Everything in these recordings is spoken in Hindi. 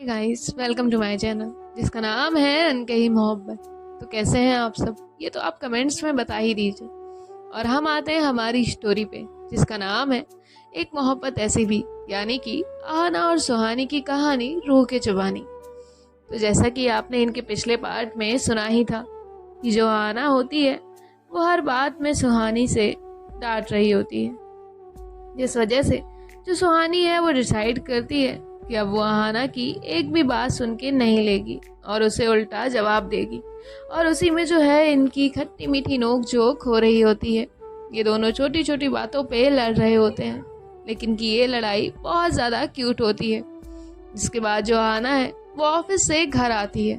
Hey guys, welcome to my channel जिसका नाम है अनकही मोहब्बत। तो कैसे हैं आप सब? ये तो आप कमेंट्स में बता ही दीजिए। और हम आते हैं हमारी स्टोरी पे जिसका नाम है एक मोहब्बत ऐसी भी, यानी कि आहना और सुहानी की कहानी रूह के चुबानी। तो जैसा कि आपने इनके पिछले पार्ट में सुना ही था कि जो आहना होती है वो हर बात में सुहानी से डांट रही होती है, जिस वजह से जो सुहानी है वो डिसाइड करती है कि अब वो आहना की एक भी बात सुन के नहीं लेगी और उसे उल्टा जवाब देगी। और उसी में जो है इनकी खट्टी मीठी नोक झोंक हो रही होती है। ये दोनों छोटी छोटी बातों पे लड़ रहे होते हैं, लेकिन कि ये लड़ाई बहुत ज़्यादा क्यूट होती है। जिसके बाद जो आहना है वो ऑफिस से घर आती है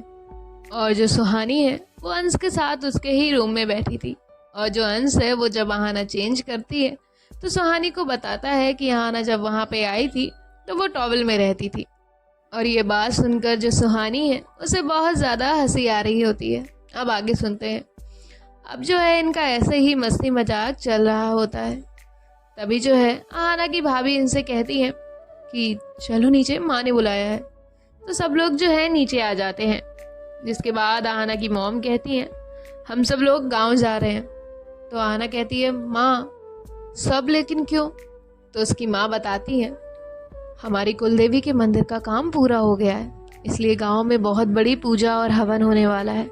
और जो सुहानी है वो अंश के साथ उसके ही रूम में बैठी थी। और जो अंश है वो जब आहना चेंज करती है तो सुहानी को बताता है कि आहना जब वहाँ पे आई थी तो वो टॉवल में रहती थी। और ये बात सुनकर जो सुहानी है उसे बहुत ज़्यादा हंसी आ रही होती है। अब आगे सुनते हैं। अब जो है इनका ऐसे ही मस्ती मजाक चल रहा होता है। तभी जो है आहना की भाभी इनसे कहती है कि चलो नीचे, माँ ने बुलाया है। तो सब लोग जो है नीचे आ जाते हैं। जिसके बाद आहना की मॉम कहती है हम सब लोग गांव जा रहे हैं। तो आहना कहती है माँ सब, लेकिन क्यों? तो उसकी माँ बताती है हमारी कुलदेवी के मंदिर का काम पूरा हो गया है, इसलिए गांव में बहुत बड़ी पूजा और हवन होने वाला है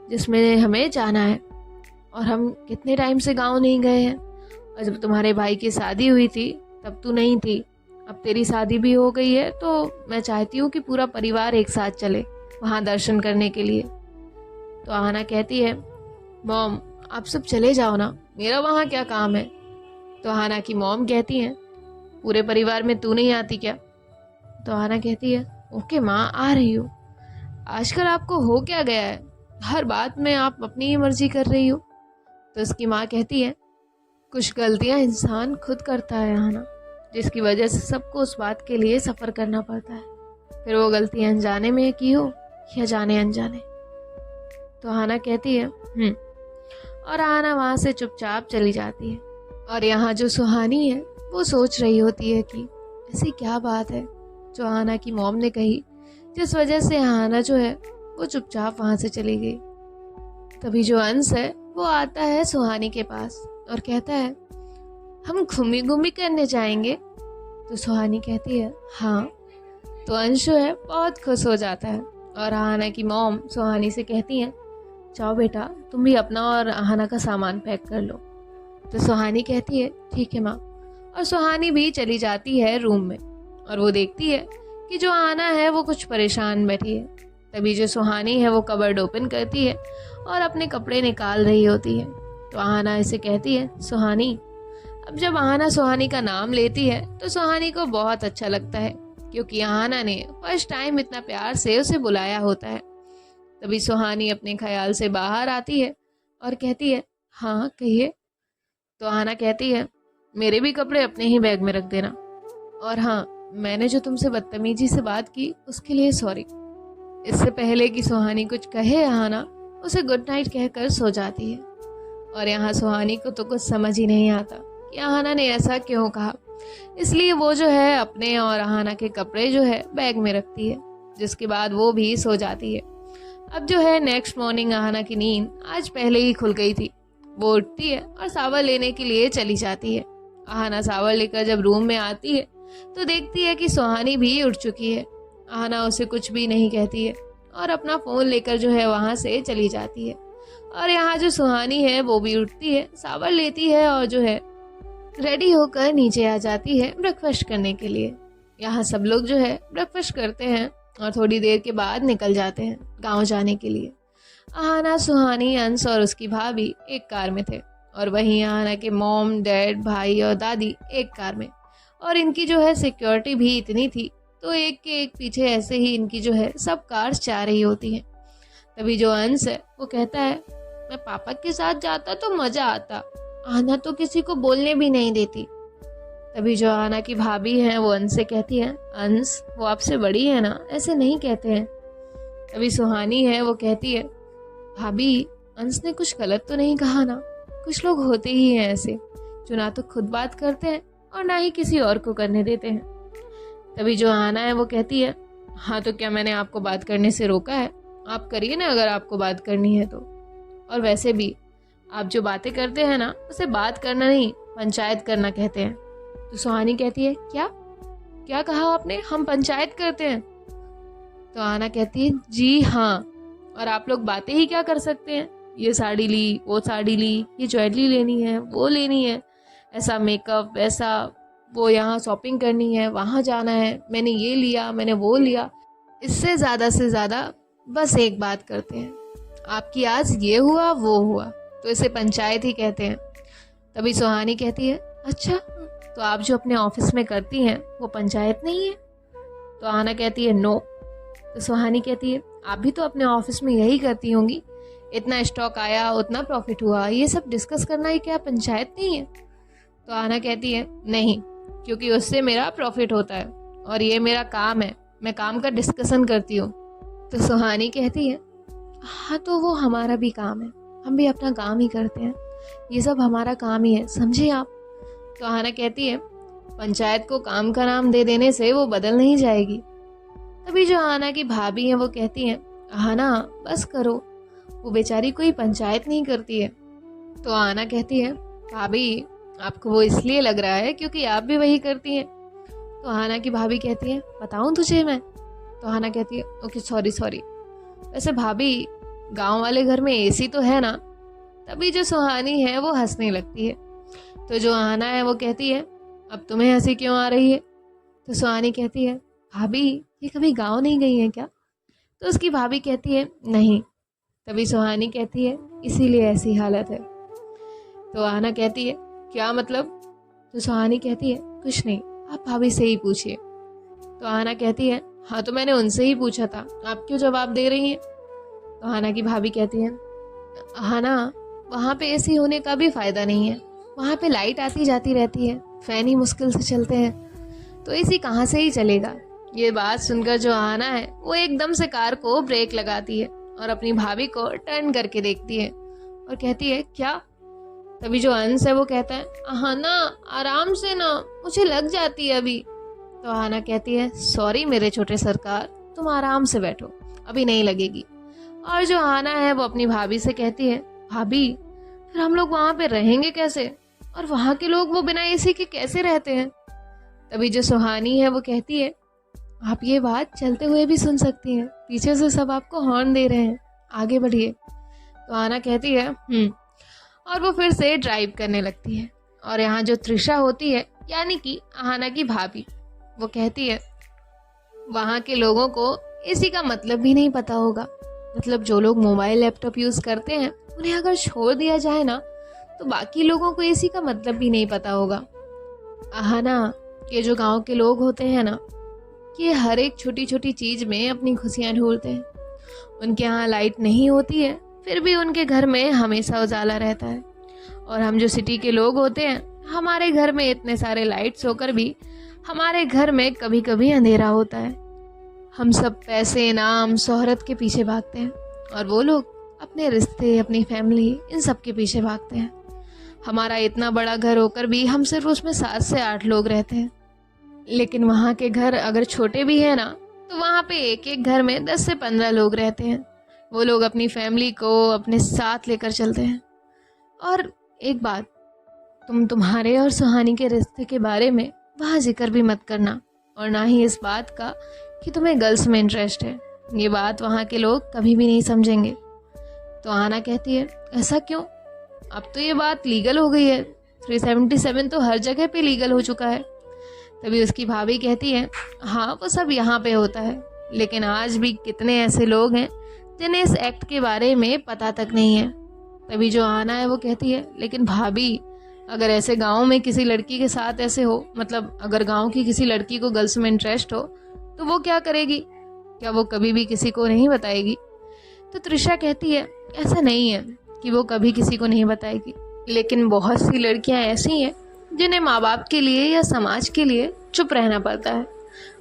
जिसमें हमें जाना है। और हम कितने टाइम से गांव नहीं गए हैं। और जब तुम्हारे भाई की शादी हुई थी तब तू नहीं थी, अब तेरी शादी भी हो गई है तो मैं चाहती हूँ कि पूरा परिवार एक साथ चले वहाँ दर्शन करने के लिए। तो आहना कहती है मॉम आप सब चले जाओ ना, मेरा वहाँ क्या काम है। तो आहना की मॉम कहती है पूरे परिवार में तू नहीं आती क्या? तो आहना कहती है ओके माँ, आ रही हूँ। आजकल आपको हो क्या गया है, हर बात में आप अपनी ही मर्जी कर रही हो। तो उसकी माँ कहती है कुछ गलतियाँ इंसान खुद करता है आहना, जिसकी वजह से सबको उस बात के लिए सफ़र करना पड़ता है, फिर वो गलतियाँ अनजाने में की हो या जाने अनजाने। तो आहना कहती है और आहना वहाँ से चुपचाप चली जाती है। और यहाँ जो सुहानी है वो सोच रही होती है कि ऐसी क्या बात है जो आहना की मॉम ने कही जिस वजह से आहना जो है वो चुपचाप वहाँ से चली गई। तभी जो अंश है वो आता है सुहानी के पास और कहता है हम घूमी घूमी करने जाएंगे। तो सुहानी कहती है हाँ। तो अंश जो है बहुत खुश हो जाता है और आहना की मॉम सुहानी से कहती है जाओ बेटा, तुम भी अपना और आहना का सामान पैक कर लो। तो सुहानी कहती है ठीक है माँ। और सुहानी भी चली जाती है रूम में और वो देखती है कि जो आहना है वो कुछ परेशान बैठी है। तभी जो सुहानी है वो कबर्ड ओपन करती है और अपने कपड़े निकाल रही होती है। तो आहना इसे कहती है सुहानी। अब जब आहना सुहानी का नाम लेती है तो सुहानी को बहुत अच्छा लगता है, क्योंकि आहना ने फर्स्ट टाइम इतना प्यार से उसे बुलाया होता है। तभी सुहानी अपने ख्याल से बाहर आती है और कहती है हाँ कहिए। तो आहना कहती है मेरे भी कपड़े अपने ही बैग में रख देना, और हाँ मैंने जो तुमसे बदतमीजी से बात की उसके लिए सॉरी। इससे पहले कि सुहानी कुछ कहे आहना उसे गुड नाइट कहकर सो जाती है। और यहाँ सुहानी को तो कुछ समझ ही नहीं आता कि आहना ने ऐसा क्यों कहा, इसलिए वो जो है अपने और आहना के कपड़े जो है बैग में रखती है। जिसके बाद वो भी सो जाती है। अब जो है नेक्स्ट मॉर्निंग आहना की नींद आज पहले ही खुल गई थी। वो उठती है और सावर लेने के लिए चली जाती है। आहना सावर लेकर जब रूम में आती है तो देखती है कि सुहानी भी उठ चुकी है। आहना उसे कुछ भी नहीं कहती है और अपना फ़ोन लेकर जो है वहाँ से चली जाती है। और यहाँ जो सुहानी है वो भी उठती है, सावर लेती है और जो है रेडी होकर नीचे आ जाती है ब्रेकफास्ट करने के लिए। यहाँ सब लोग जो है ब्रेकफास्ट करते हैं और थोड़ी देर के बाद निकल जाते हैं गाँव जाने के लिए। आहना, सुहानी, अंश और उसकी भाभी एक कार में थे और वहीं आहना के मॉम, डैड, भाई और दादी एक कार में। और इनकी जो है सिक्योरिटी भी इतनी थी तो एक के एक पीछे ऐसे ही इनकी जो है सब कार्स जा रही होती हैं। तभी जो अंश है वो कहता है मैं पापा के साथ जाता तो मज़ा आता, आहना तो किसी को बोलने भी नहीं देती। तभी जो आहना की भाभी है वो अंश से कहती है अंश वो आपसे बड़ी है ना, ऐसे नहीं कहते हैं। तभी सुहानी है वो कहती है भाभी अंश ने कुछ गलत तो नहीं कहा ना, कुछ लोग होते ही हैं ऐसे जो ना तो खुद बात करते हैं और ना ही किसी और को करने देते हैं। तभी जो आहना है वो कहती है हाँ तो क्या मैंने आपको बात करने से रोका है? आप करिए ना अगर आपको बात करनी है तो। और वैसे भी आप जो बातें करते हैं ना उसे बात करना नहीं पंचायत करना कहते हैं। तो सुहानी कहती है क्या क्या कहा आपने, हम पंचायत करते हैं? तो आना कहती है जी हाँ, और आप लोग बातें ही क्या कर सकते हैं, ये साड़ी ली वो साड़ी ली, ये ज्वेलरी लेनी है वो लेनी है, ऐसा मेकअप वैसा, वो यहाँ शॉपिंग करनी है वहाँ जाना है, मैंने ये लिया मैंने वो लिया। इससे ज़्यादा से ज़्यादा बस एक बात करते हैं, आपकी आज ये हुआ वो हुआ, तो इसे पंचायत ही कहते हैं। तभी सुहानी कहती है अच्छा, तो आप जो अपने ऑफिस में करती हैं वो पंचायत नहीं है? तो आना कहती है नो। तो सुहानी कहती है आप भी तो अपने ऑफिस में यही करती होंगी, इतना स्टॉक आया उतना प्रॉफिट हुआ, ये सब डिस्कस करना ही क्या पंचायत नहीं है? तो आना कहती है नहीं, क्योंकि उससे मेरा प्रॉफिट होता है और ये मेरा काम है, मैं काम का डिस्कशन करती हूँ। तो सुहानी कहती है हाँ तो वो हमारा भी काम है, हम भी अपना काम ही करते हैं, ये सब हमारा काम ही है, समझे आप? तो आना कहती है पंचायत को काम का नाम दे देने से वो बदल नहीं जाएगी। तभी जो आना की भाभी है वो कहती है हाँ ना बस करो, वो बेचारी कोई पंचायत नहीं करती है। तो आना कहती है भाभी आपको वो इसलिए लग रहा है क्योंकि आप भी वही करती हैं। तो आना की भाभी कहती है बताऊं तुझे मैं? तो आना कहती है ओके सॉरी। वैसे भाभी गांव वाले घर में एसी तो है ना? तभी जो सुहानी है वो हंसने लगती है। तो जो आना है वो कहती है अब तुम्हें हंसी क्यों आ रही है? तो सुहानी कहती है भाभी ये कभी गांव नहीं गई है क्या? तो उसकी भाभी कहती है नहीं। तभी सुहानी कहती है इसीलिए ऐसी हालत है। तो आना कहती है क्या मतलब? तो सुहानी कहती है कुछ नहीं, आप भाभी से ही पूछिए। तो आना कहती है हाँ तो मैंने उनसे ही पूछा था, आप क्यों जवाब दे रही हैं? तो आना की भाभी कहती है हाँ ना, वहाँ पे एसी होने का भी फायदा नहीं है, वहाँ पे लाइट आती जाती रहती है, फैन ही मुश्किल से चलते हैं, तो एसी कहाँ से ही चलेगा। ये बात सुनकर जो आना है वो एकदम से कार को ब्रेक लगाती है और अपनी भाभी को टर्न करके देखती है और कहती है क्या? तभी जो अंश है वो कहता है हाँ ना आराम से ना, मुझे लग जाती है अभी। तो आना कहती है सॉरी मेरे छोटे सरकार, तुम आराम से बैठो अभी नहीं लगेगी। और जो आना है वो अपनी भाभी से कहती है भाभी फिर हम लोग वहाँ पे रहेंगे कैसे, और वहाँ के लोग वो बिना एसी के कैसे रहते हैं? तभी जो सुहानी है वो कहती है आप ये बात चलते हुए भी सुन सकती हैं, पीछे से सब आपको हॉर्न दे रहे हैं, आगे बढ़िए। तो आना कहती है और वो फिर से ड्राइव करने लगती है। और यहाँ जो त्रिशा होती है यानी कि आना की भाभी, वो कहती है वहाँ के लोगों को एसी का मतलब भी नहीं पता होगा, मतलब जो लोग मोबाइल लैपटॉप यूज़ करते हैं उन्हें अगर छोड़ दिया जाए ना तो बाकी लोगों को एसी का मतलब भी नहीं पता होगा। आना ये जो गांव के लोग होते हैं ना, ये हर एक छोटी छोटी चीज़ में अपनी खुशियाँ ढूंढते हैं। उनके यहाँ लाइट नहीं होती है फिर भी उनके घर में हमेशा उजाला रहता है, और हम जो सिटी के लोग होते हैं हमारे घर में इतने सारे लाइट्स होकर भी हमारे घर में कभी कभी अंधेरा होता है। हम सब पैसे नाम शोहरत के पीछे भागते हैं और वो लोग अपने रिश्ते अपनी फैमिली इन सब के पीछे भागते हैं। हमारा इतना बड़ा घर होकर भी हम सिर्फ उसमें 7 से 8 लोग रहते हैं, लेकिन वहाँ के घर अगर छोटे भी हैं ना तो वहाँ पे एक एक घर में 10 से 15 लोग रहते हैं। वो लोग अपनी फैमिली को अपने साथ लेकर चलते हैं। और एक बात, तुम्हारे और सुहानी के रिश्ते के बारे में वहाँ जिक्र भी मत करना, और ना ही इस बात का कि तुम्हें गर्ल्स में इंटरेस्ट है, ये बात वहाँ के लोग कभी भी नहीं समझेंगे। तो आना कहती है ऐसा क्यों, अब तो ये बात लीगल हो गई है, 377 तो हर जगह पे लीगल हो चुका है। तभी उसकी भाभी कहती है हाँ वो सब यहाँ पे होता है, लेकिन आज भी कितने ऐसे लोग हैं जिन्हें इस एक्ट के बारे में पता तक नहीं है। तभी जो आना है वो कहती है लेकिन भाभी अगर ऐसे गांव में किसी लड़की के साथ ऐसे हो, मतलब अगर गांव की किसी लड़की को गर्ल्स में इंटरेस्ट हो तो वो क्या करेगी, क्या वो कभी भी किसी को नहीं बताएगी? तो त्रिशा कहती है ऐसा नहीं है कि वो कभी किसी को नहीं बताएगी, लेकिन बहुत सी लड़कियां ऐसी हैं जिन्हें माँ बाप के लिए या समाज के लिए चुप रहना पड़ता है।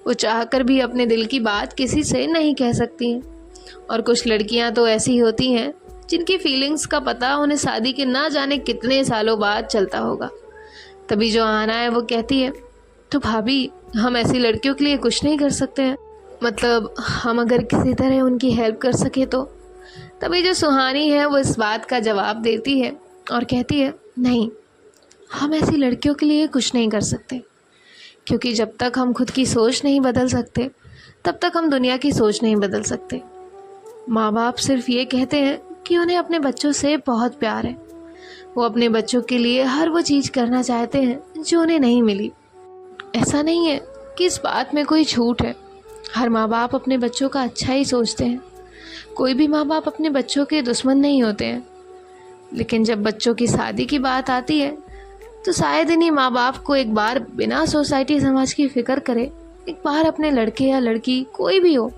वो चाहकर भी अपने दिल की बात किसी से नहीं कह सकती हैं। और कुछ लड़कियां तो ऐसी होती हैं जिनकी फीलिंग्स का पता उन्हें शादी के ना जाने कितने सालों बाद चलता होगा। तभी जो आना है वो कहती है तो भाभी हम ऐसी लड़कियों के लिए कुछ नहीं कर सकते हैं? मतलब हम अगर किसी तरह उनकी हेल्प कर सके तो। तभी जो सुहानी है वो इस बात का जवाब देती है और कहती है, नहीं, हम ऐसी लड़कियों के लिए कुछ नहीं कर सकते, क्योंकि जब तक हम खुद की सोच नहीं बदल सकते तब तक हम दुनिया की सोच नहीं बदल सकते। माँ बाप सिर्फ ये कहते हैं कि उन्हें अपने बच्चों से बहुत प्यार है। वो अपने बच्चों के लिए हर वो चीज़ करना चाहते हैं जो उन्हें नहीं मिली। ऐसा नहीं है कि इस बात में कोई झूठ है। हर माँ बाप अपने बच्चों का अच्छा ही सोचते हैं। कोई भी माँ बाप अपने बच्चों के दुश्मन नहीं होते हैं। लेकिन जब बच्चों की शादी की बात आती है तो शायद इन्हीं माँ बाप को एक बार बिना सोसाइटी समाज की फिक्र करे एक बार अपने लड़के या लड़की कोई भी हो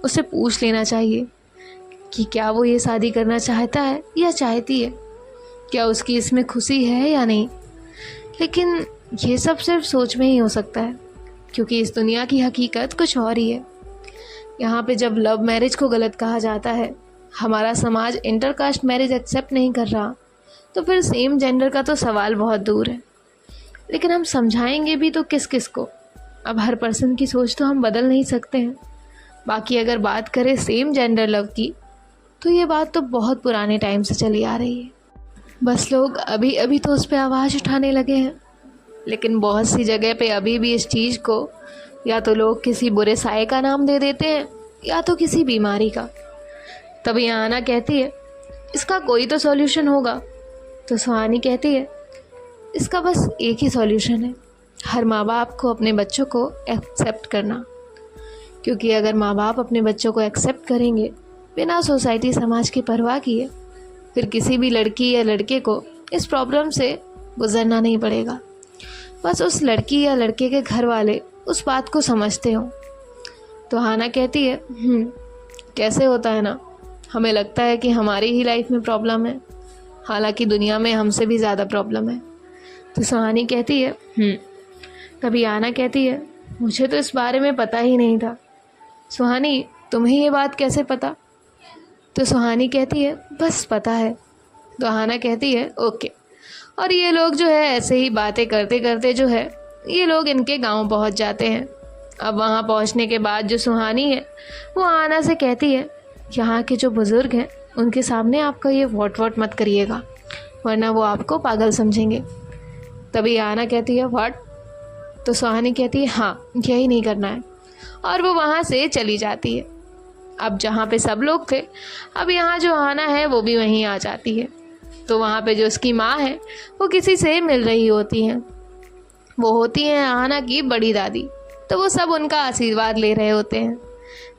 उससे पूछ लेना चाहिए कि क्या वो ये शादी करना चाहता है या चाहती है, क्या उसकी इसमें खुशी है या नहीं। लेकिन ये सब सिर्फ सोच में ही हो सकता है, क्योंकि इस दुनिया की हकीकत कुछ और ही है। यहाँ पे जब लव मैरिज को गलत कहा जाता है, हमारा समाज इंटरकास्ट मैरिज एक्सेप्ट नहीं कर रहा, तो फिर सेम जेंडर का तो सवाल बहुत दूर है। लेकिन हम समझाएंगे भी तो किस किस को। अब हर पर्सन की सोच तो हम बदल नहीं सकते हैं। बाकी अगर बात करें सेम जेंडर लव की, तो ये बात तो बहुत पुराने टाइम से चली आ रही है। बस लोग अभी अभी तो उस पर आवाज़ उठाने लगे हैं। लेकिन बहुत सी जगह पे अभी भी इस चीज़ को या तो लोग किसी बुरे साये का नाम दे देते हैं या तो किसी बीमारी का। तभी आना कहती है, इसका कोई तो सॉल्यूशन होगा। तो सुहानी कहती है, इसका बस एक ही सॉल्यूशन है, हर माँ बाप को अपने बच्चों को एक्सेप्ट करना। क्योंकि अगर माँ बाप अपने बच्चों को एक्सेप्ट करेंगे बिना सोसाइटी समाज की परवाह किए, फिर किसी भी लड़की या लड़के को इस प्रॉब्लम से गुजरना नहीं पड़ेगा। बस उस लड़की या लड़के के घर वाले उस बात को समझते हो। तो हाना कहती है, कैसे होता है ना, हमें लगता है कि हमारी ही लाइफ में प्रॉब्लम है, हालांकि दुनिया में हमसे भी ज़्यादा प्रॉब्लम है। तो सुहानी कहती है, तभी आना कहती है, मुझे तो इस बारे में पता ही नहीं था। सुहानी, तुम्हें ये बात कैसे पता? तो सुहानी कहती है, बस पता है। तो आना कहती है, ओके। और ये लोग जो है ऐसे ही बातें करते करते जो है ये लोग इनके गांव पहुंच जाते हैं। अब वहां पहुंचने के बाद जो सुहानी है वो आना से कहती है, यहाँ के जो बुज़ुर्ग हैं उनके सामने आपका ये वॉट मत करिएगा, वरना वो आपको पागल समझेंगे। तभी आना कहती है, व्हाट? तो सुहानी कहती है, हाँ, यही नहीं करना है। और वो वहाँ से चली जाती है। अब जहाँ पे सब लोग थे, अब यहाँ जो आना है वो भी वहीं आ जाती है। तो वहाँ पे जो उसकी माँ है वो किसी से मिल रही होती हैं। वो होती हैं आना की बड़ी दादी। तो वो सब उनका आशीर्वाद ले रहे होते हैं।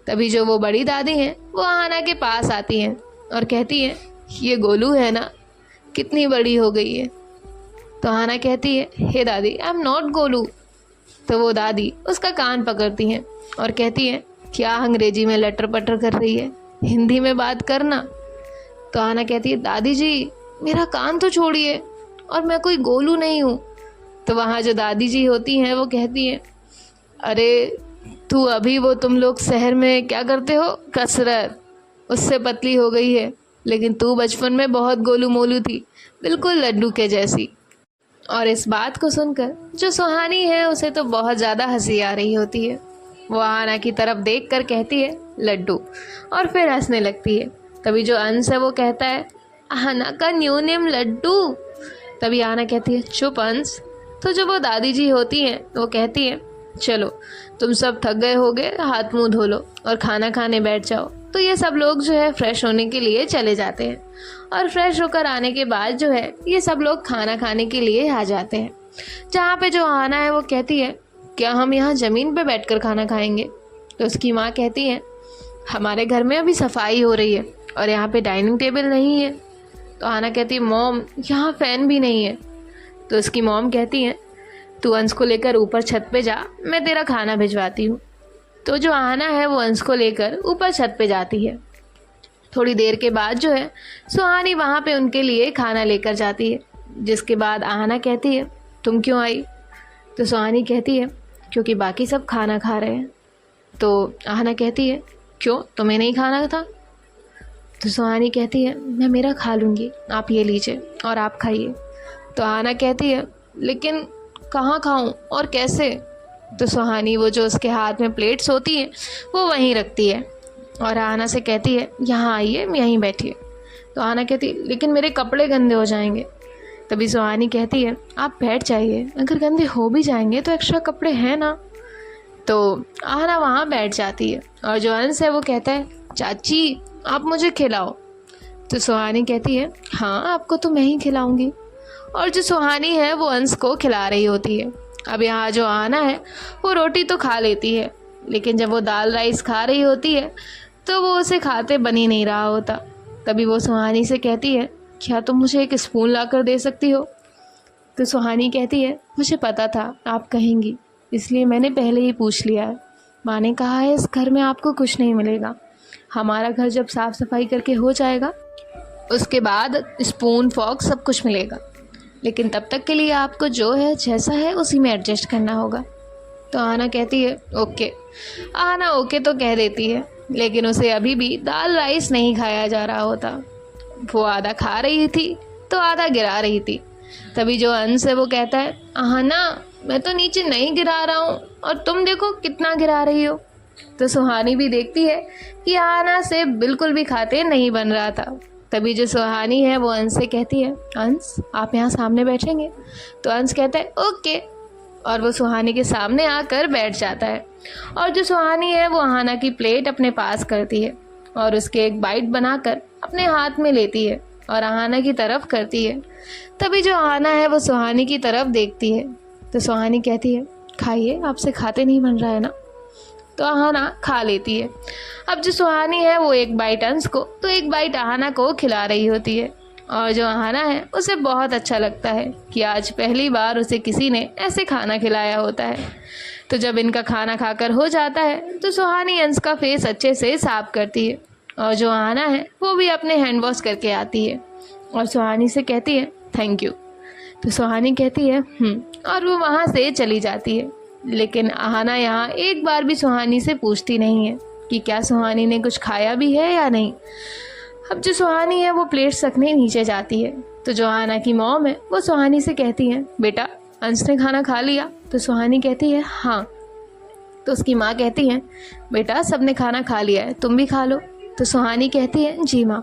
तभी जो वो बड़ी दादी हैं वो आना के पास आती हैं और कहती हैं, ये गोलू है ना, कितनी बड़ी हो गई है। तो आना कहती है, हे दादी, आई एम नॉट गोलू। तो वो दादी उसका कान पकड़ती हैं और कहती हैं, क्या अंग्रेजी में लटर पटर कर रही है, हिंदी में बात करना। तो आना कहती है, दादी जी मेरा कान तो छोड़िए, और मैं कोई गोलू नहीं हूँ। तो वहाँ जो दादी जी होती हैं वो कहती हैं, अरे तू अभी वो तुम लोग शहर में क्या करते हो, कसरत, उससे पतली हो गई है, लेकिन तू बचपन में बहुत गोलू मोलू थी, बिल्कुल लड्डू के जैसी। और इस बात को सुनकर जो सुहानी है उसे तो बहुत ज़्यादा हंसी आ रही होती है। वो आना की तरफ देख कर कहती है, लड्डू, और फिर हंसने लगती है। तभी जो अंश है वो कहता है, आना का न्यू नेम लड्डू। तभी आना कहती है, चुप अंश। तो जो वो दादी जी होती हैं वो कहती है, चलो तुम सब थक गए होगे, हाथ मुंह धो लो और खाना खाने बैठ जाओ। तो ये सब लोग जो है फ्रेश होने के लिए चले जाते हैं। और फ्रेश होकर आने के बाद जो है ये सब लोग खाना खाने के लिए आ जाते हैं। जहाँ पे जो आना है वो कहती है, क्या हम यहाँ ज़मीन पे बैठकर खाना खाएंगे? तो उसकी माँ कहती है, हमारे घर में अभी सफाई हो रही है और यहाँ पे डाइनिंग टेबल नहीं है। तो आना कहती है, मॉम यहाँ फ़ैन भी नहीं है। तो उसकी मॉम कहती है, तू अंश को लेकर ऊपर छत पे जा, मैं तेरा खाना भिजवाती हूँ। तो जो आना है वो अंश को लेकर ऊपर छत पे जाती है। थोड़ी देर के बाद जो है सुहानी वहाँ पे उनके लिए खाना लेकर जाती है। जिसके बाद आना कहती है, तुम क्यों आई? तो सुहानी कहती है, क्योंकि बाकी सब खाना खा रहे हैं। तो आना कहती है, क्यों, तुम्हें नहीं खाना था? तो सुहानी कहती है, मैं मेरा खा लूँगी, आप ये लीजिए और आप खाइए। तो आना कहती है, लेकिन कहाँ खाऊं और कैसे? तो सुहानी वो जो उसके हाथ में प्लेट्स होती हैं वो वहीं रखती है और आहना से कहती है यहाँ आइए, यहीं बैठिए। तो आहना कहती है लेकिन मेरे कपड़े गंदे हो जाएंगे। तभी सुहानी कहती है आप बैठ जाइए, अगर गंदे हो भी जाएंगे तो एक्स्ट्रा कपड़े हैं ना। तो आहना वहाँ बैठ जाती है और जो अंश है वो कहता है चाची आप मुझे खिलाओ। तो सुहानी कहती है हाँ आपको तो मैं ही खिलाऊंगी। और जो सुहानी है वो अंश को खिला रही होती है। अब यहाँ जो आहना है वो रोटी तो खा लेती है, लेकिन जब वो दाल राइस खा रही होती है तो वो उसे खाते बन ही नहीं रहा होता। तभी वो सुहानी से कहती है क्या तुम मुझे एक स्पून ला कर दे सकती हो। तो सुहानी कहती है मुझे पता था आप कहेंगी, इसलिए मैंने पहले ही पूछ लिया है। माँ ने कहा है इस घर में आपको कुछ नहीं मिलेगा, हमारा घर जब साफ़ सफाई करके हो जाएगा उसके बाद स्पून फॉर्क सब कुछ मिलेगा, लेकिन तब तक के लिए आपको जो है जैसा है उसी में एडजस्ट करना होगा। तो आहना कहती है ओके। आहना ओके तो कह देती है, लेकिन उसे अभी भी दाल राइस नहीं खाया जा रहा होता। वो आधा खा रही थी तो आधा गिरा रही थी। तभी जो अंश है वो कहता है आहना मैं तो नीचे नहीं गिरा रहा हूँ और तुम देखो कितना गिरा रही हो। तो सुहानी भी देखती है कि आहना से बिल्कुल भी खाते नहीं बन रहा था। तभी जो सुहानी है वो अंश से कहती है अंश आप यहाँ सामने बैठेंगे। तो अंश कहता है ओके, और वो सुहानी के सामने आकर बैठ जाता है। और जो सुहानी है वो आहना की प्लेट अपने पास करती है और उसके एक बाइट बनाकर अपने हाथ में लेती है और आहना की तरफ करती है। तभी जो आहना है वो सुहानी की तरफ देखती है। तो सुहानी कहती है खाइए, आपसे खाते नहीं बन रहा है ना। तो आहना खा लेती है। अब जो सुहानी है वो एक बाइट अंश को तो एक बाइट आहना को खिला रही होती है। और जो आहना है उसे बहुत अच्छा लगता है कि आज पहली बार उसे किसी ने ऐसे खाना खिलाया होता है। तो जब इनका खाना खाकर हो जाता है तो सुहानी अंश का फेस अच्छे से साफ करती है और जो आहना है वो भी अपने हैंड वॉश करके आती है और सुहानी से कहती है थैंक यू। तो सुहानी कहती है और वो वहाँ से चली जाती है। लेकिन आहना यहाँ एक बार भी सुहानी से पूछती नहीं है कि क्या सुहानी ने कुछ खाया भी है या नहीं। अब जो सुहानी है वो प्लेट्स रखने नीचे जाती है। तो जो आहना की मॉम है वो सुहानी से कहती है बेटा अंश ने खाना खा लिया। तो सुहानी कहती है हाँ। तो उसकी माँ कहती है बेटा सबने खाना खा लिया है, तुम भी खा लो। तो सुहानी कहती है जी माँ।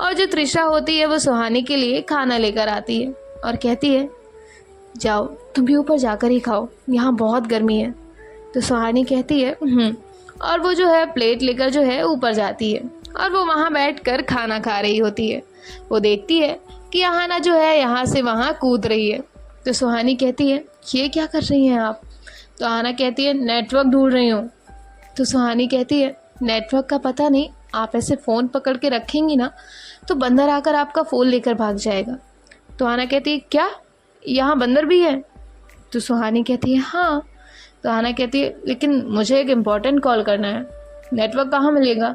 और जो त्रिशा होती है वो सुहानी के लिए खाना लेकर आती है और कहती है जाओ तुम भी ऊपर जाकर ही खाओ, यहाँ बहुत गर्मी है। तो सुहानी कहती है और वो जो है प्लेट लेकर जो है ऊपर जाती है और वो वहाँ बैठकर खाना खा रही होती है। वो देखती है कि आहना जो है यहाँ से वहाँ कूद रही है। तो सुहानी कहती है ये क्या कर रही हैं आप। तो आहना कहती है नेटवर्क ढूंढ रही हूँ। तो सुहानी कहती है नेटवर्क का पता नहीं, आप ऐसे फ़ोन पकड़ के रखेंगी ना तो बंदर आकर आपका फ़ोन लेकर भाग जाएगा। तो आहना कहती है क्या यहाँ बंदर भी है। तो सुहानी कहती है हाँ। तो आहना कहती है लेकिन मुझे एक इम्पॉर्टेंट कॉल करना है, नेटवर्क कहाँ मिलेगा।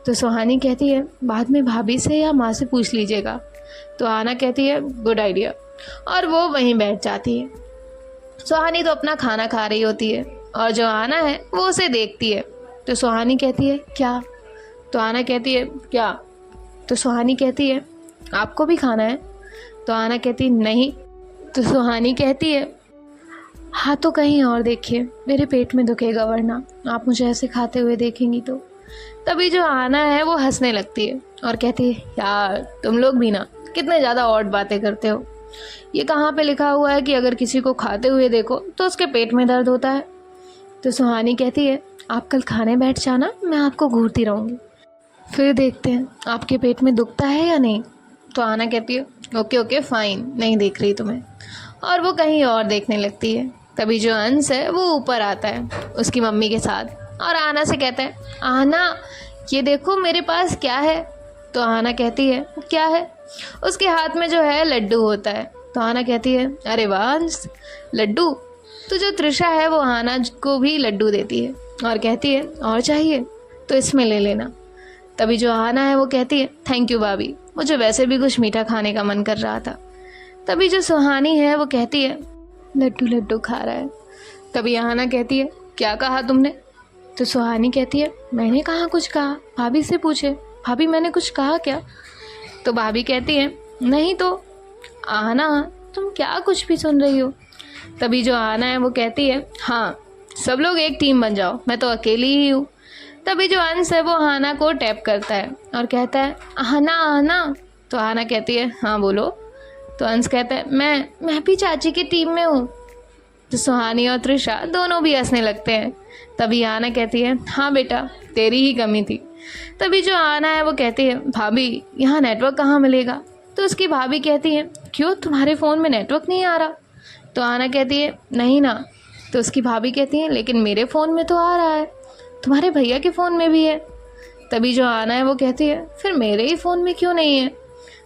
तो सुहानी कहती है बाद में भाभी से या माँ से पूछ लीजिएगा। तो आहना कहती है गुड आइडिया, और वो वहीं बैठ जाती है। सुहानी तो अपना खाना खा रही होती है और जो आहना है वो उसे देखती है। तो सुहानी कहती है क्या। तो आहना कहती है क्या। तो सुहानी कहती है आपको भी खाना है। तो आहना कहती है नहीं। तो सुहानी कहती है हाँ तो कहीं और देखिए, मेरे पेट में दुखेगा वरना आप मुझे ऐसे खाते हुए देखेंगी तो। तभी जो आहना है वो हंसने लगती है और कहती है यार तुम लोग भी ना कितने ज़्यादा ऑड बातें करते हो, ये कहाँ पे लिखा हुआ है कि अगर किसी को खाते हुए देखो तो उसके पेट में दर्द होता है। तो सुहानी कहती है आप कल खाने बैठ जाना, मैं आपको घूरती रहूँगी, फिर देखते हैं आपके पेट में दुखता है या नहीं। तो आहना कहती है ओके ओके फाइन, नहीं देख रही तुम्हें, और वो कहीं और देखने लगती है। तभी जो अंश है वो ऊपर आता है उसकी मम्मी के साथ और आहना से कहता है आहना ये देखो मेरे पास क्या है। तो आहना कहती है क्या है। उसके हाथ में जो है लड्डू होता है। तो आहना कहती है अरे वाह अंश लड्डू। तो जो त्रिशा है वो आहना को भी लड्डू देती है और कहती है और चाहिए तो इसमें ले लेना। तभी जो आहना है वो कहती है थैंक यू भाभी, मुझे वैसे भी कुछ मीठा खाने का मन कर रहा था। तभी जो सुहानी है वो कहती है लड्डू लड्डू खा रहा है। तभी आहना कहती है क्या कहा तुमने। तो सुहानी कहती है मैंने कहाँ कुछ कहा, भाभी से पूछे, भाभी मैंने कुछ कहा क्या। तो भाभी कहती है नहीं तो आहना तुम क्या कुछ भी सुन रही हो। तभी जो आहना है वो कहती है हाँ सब लोग एक टीम बन जाओ, मैं तो अकेली ही हूँ। तभी जो अंश है वो हाना को टैप करता है और कहता है हाना हाना। तो हाना कहती है हाँ बोलो। तो अंश कहता है मैं भी चाची की टीम में हूँ। तो सुहानी और त्रिशा दोनों भी हंसने लगते हैं। तभी आना कहती है हाँ बेटा, तेरी ही कमी थी। तभी जो आना है वो कहती है भाभी यहाँ नेटवर्क कहाँ मिलेगा। तो उसकी भाभी कहती है क्यों, तुम्हारे फ़ोन में नेटवर्क नहीं आ रहा। तो आना कहती है नहीं ना। तो उसकी भाभी कहती है लेकिन मेरे फ़ोन में तो आ रहा है, तुम्हारे भैया के फ़ोन में भी है। तभी जो आना है वो कहती है फिर मेरे ही फ़ोन में क्यों नहीं है।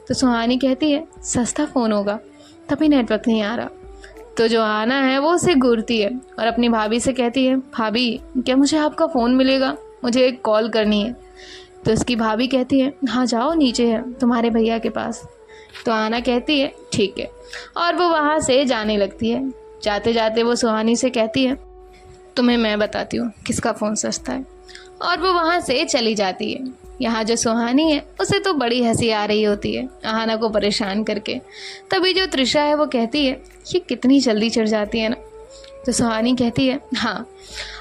तो सुहानी कहती है सस्ता फ़ोन होगा तभी नेटवर्क नहीं आ रहा। तो जो आना है वो उसे घूरती है और अपनी भाभी से कहती है भाभी क्या मुझे आपका फ़ोन मिलेगा, मुझे एक कॉल करनी है। तो उसकी भाभी कहती है हाँ जाओ, नीचे है तुम्हारे भैया के पास। तो आना कहती है ठीक है, और वो वहाँ से जाने लगती है। जाते जाते वो सुहानी से कहती है तुम्हें मैं बताती हूँ किसका फ़ोन सस्ता है, और वो वहाँ से चली जाती है। यहाँ जो सुहानी है उसे तो बड़ी हंसी आ रही होती है आहाना को परेशान करके। तभी जो त्रिशा है वो कहती है ये कितनी जल्दी चढ़ जाती है ना। तो सुहानी कहती है हाँ।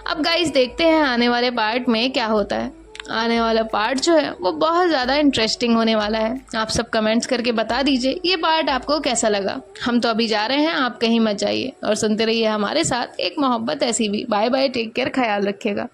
अब गाइस देखते हैं आने वाले पार्ट में क्या होता है। आने वाला पार्ट जो है वो बहुत ज़्यादा इंटरेस्टिंग होने वाला है। आप सब कमेंट्स करके बता दीजिए ये पार्ट आपको कैसा लगा। हम तो अभी जा रहे हैं, आप कहीं मत जाइए और सुनते रहिए हमारे साथ एक मोहब्बत ऐसी भी। बाय बाय, टेक केयर, ख्याल रखिएगा।